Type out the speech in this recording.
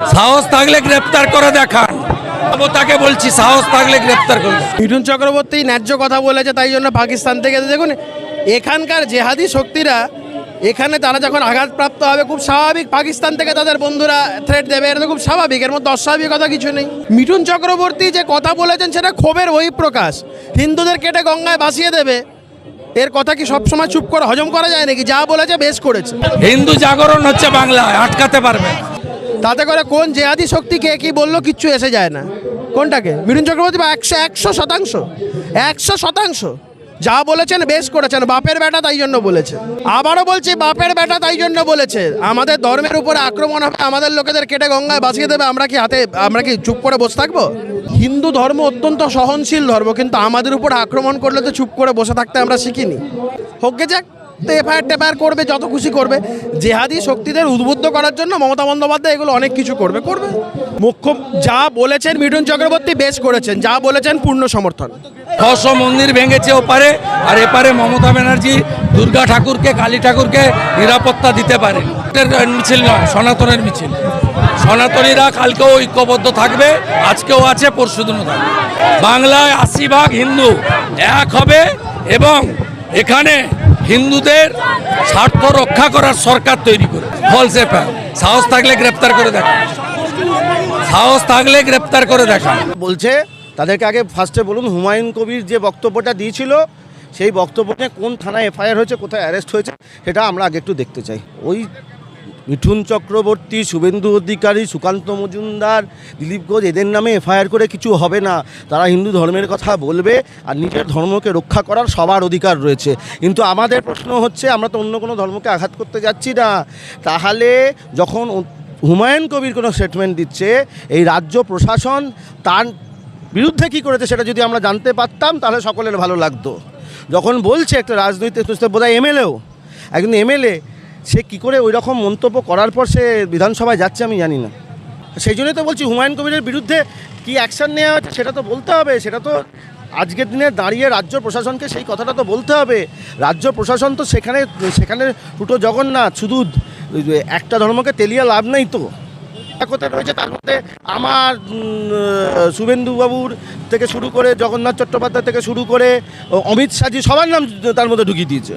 সাহস থাকলে গ্রেফতার করে দেখান। তাকে বলছি সাহস থাকলে গ্রেফতার করুন। মিঠুন চক্রবর্তী ন্যায্য কথা বলেছে, তাই জন্য পাকিস্তান থেকে দেখুন এখানকার জেহাদি শক্তিরা এখানে তারা যখন আঘাতপ্রাপ্ত হবে খুব স্বাভাবিক পাকিস্তান থেকে তাদের বন্ধুরা থ্রেট দেবে, এটা তো খুব স্বাভাবিক, এর মধ্যে অস্বাভাবিকতা কিছু নেই। মিঠুন চক্রবর্তী যে কথা বলেছেন সেটা ক্ষোভের বহিঃপ্রকাশ। হিন্দুদের কেটে গঙ্গায় ভাসিয়ে দেবে, এর কথা কি সবসময় চুপ করে হজম করা যায় নাকি? যা বলেছে বেশ করেছে। হিন্দু জাগরণ হচ্ছে বাংলায়, আটকাতে পারবে না। তাতে করে কোন জেহাদি শক্তি কে কি বললো কিচ্ছু এসে যায় না। কোনটাকে? মিঠুন চক্রবর্তী বা 100% যা বলেছেন বেশ করেছেন। বাপের বেটা তাই জন্য বলেছে, আবারও বলছি বাপের বেটা তাই জন্য বলেছে। আমাদের ধর্মের উপরে আক্রমণ হবে, আমাদের লোকেদের কেটে গঙ্গায় বাঁচিয়ে দেবে, আমরা কি চুপ করে বসে থাকবো? হিন্দু ধর্ম অত্যন্ত সহনশীল ধর্ম, কিন্তু আমাদের উপর আক্রমণ করলে তো চুপ করে বসে থাকতে আমরা শিখিনি। হোকগে যাক, তো এফআইআর করবে, যত খুশি করবে। জেহাদি শক্তিদের উদ্বুদ্ধ করার জন্য মমতা বন্দ্যোপাধ্যায় এগুলো অনেক কিছু করবে। মুখ্য যা বলেছেন মিঠুন চক্রবর্তী বেশ করেছেন, যা বলেছেন পূর্ণ সমর্থন। 600 মন্দির ভেঙেছে ওপারে, আর এপারে মমতা ব্যানার্জি দুর্গা ঠাকুরকে, কালী ঠাকুরকে নিরাপত্তা দিতে পারে। মিছিল নয়, সনাতনের মিছিল। সনাতনীরা কালকেও ঐক্যবদ্ধ থাকবে, আজকেও আছে, পরশুদিনও থাকবে। বাংলায় 80% হিন্দু এক হবে এবং এখানে হিন্দুদের স্বার্থ রক্ষা করার সরকার তৈরি করে। False FIR. সাহস থাকলে গ্রেপ্তার করে দেখা, সাহস থাকলে গ্রেপ্তার করে দেখা বলছে। তাদেরকে আগে ফার্স্টে বলুন হুমায়ুন কবির যে বক্তব্যটা দিয়েছিল সেই বক্তব্যটা কোন থানায় এফআইআর হয়েছে, কোথায় অ্যারেস্ট হয়েছে, সেটা আমরা আগে একটু দেখতে চাই। ওই মিঠুন চক্রবর্তী, শুভেন্দু অধিকারী, সুকান্ত মজুমদার, দিলীপ ঘোষ এদের নামে এফআইআর করে কিছু হবে না। তারা হিন্দু ধর্মের কথা বলবে আর নিজের ধর্মকে রক্ষা করার সবার অধিকার রয়েছে। কিন্তু আমাদের প্রশ্ন হচ্ছে, আমরা তো অন্য কোনো ধর্মকে আঘাত করতে যাচ্ছি না। তাহলে যখন হুমায়ুন কবির কোনো স্টেটমেন্ট দিচ্ছে, এই রাজ্য প্রশাসন তার বিরুদ্ধে কী করেছে সেটা যদি আমরা জানতে পারতাম তাহলে সকলের ভালো লাগতো। যখন বলছে একটা রাজনৈতিক বোধহয় একজন এমএলএ, সে কী করে ওই রকম মন্তব্য করার পর সে বিধানসভায় যাচ্ছে আমি জানি না। সেই জন্যই তো বলছি হুমায়ুন কবিরের বিরুদ্ধে কী অ্যাকশান নেওয়া হচ্ছে সেটা তো বলতে হবে। সেটা তো আজকের দিনে দাঁড়িয়ে রাজ্য প্রশাসনকে সেই কথাটা তো বলতে হবে। রাজ্য প্রশাসন তো সেখানে দুটো জগন্নাথ, শুধু একটা ধর্মকে তেলিয়ে লাভ নেই তো। কোথায় রয়েছে তার মধ্যে আমার শুভেন্দুবাবুর থেকে শুরু করে জগন্নাথ চট্টোপাধ্যায় থেকে শুরু করে অমিত শাহজি সবার নাম তার মধ্যে ঢুকিয়ে দিয়েছে।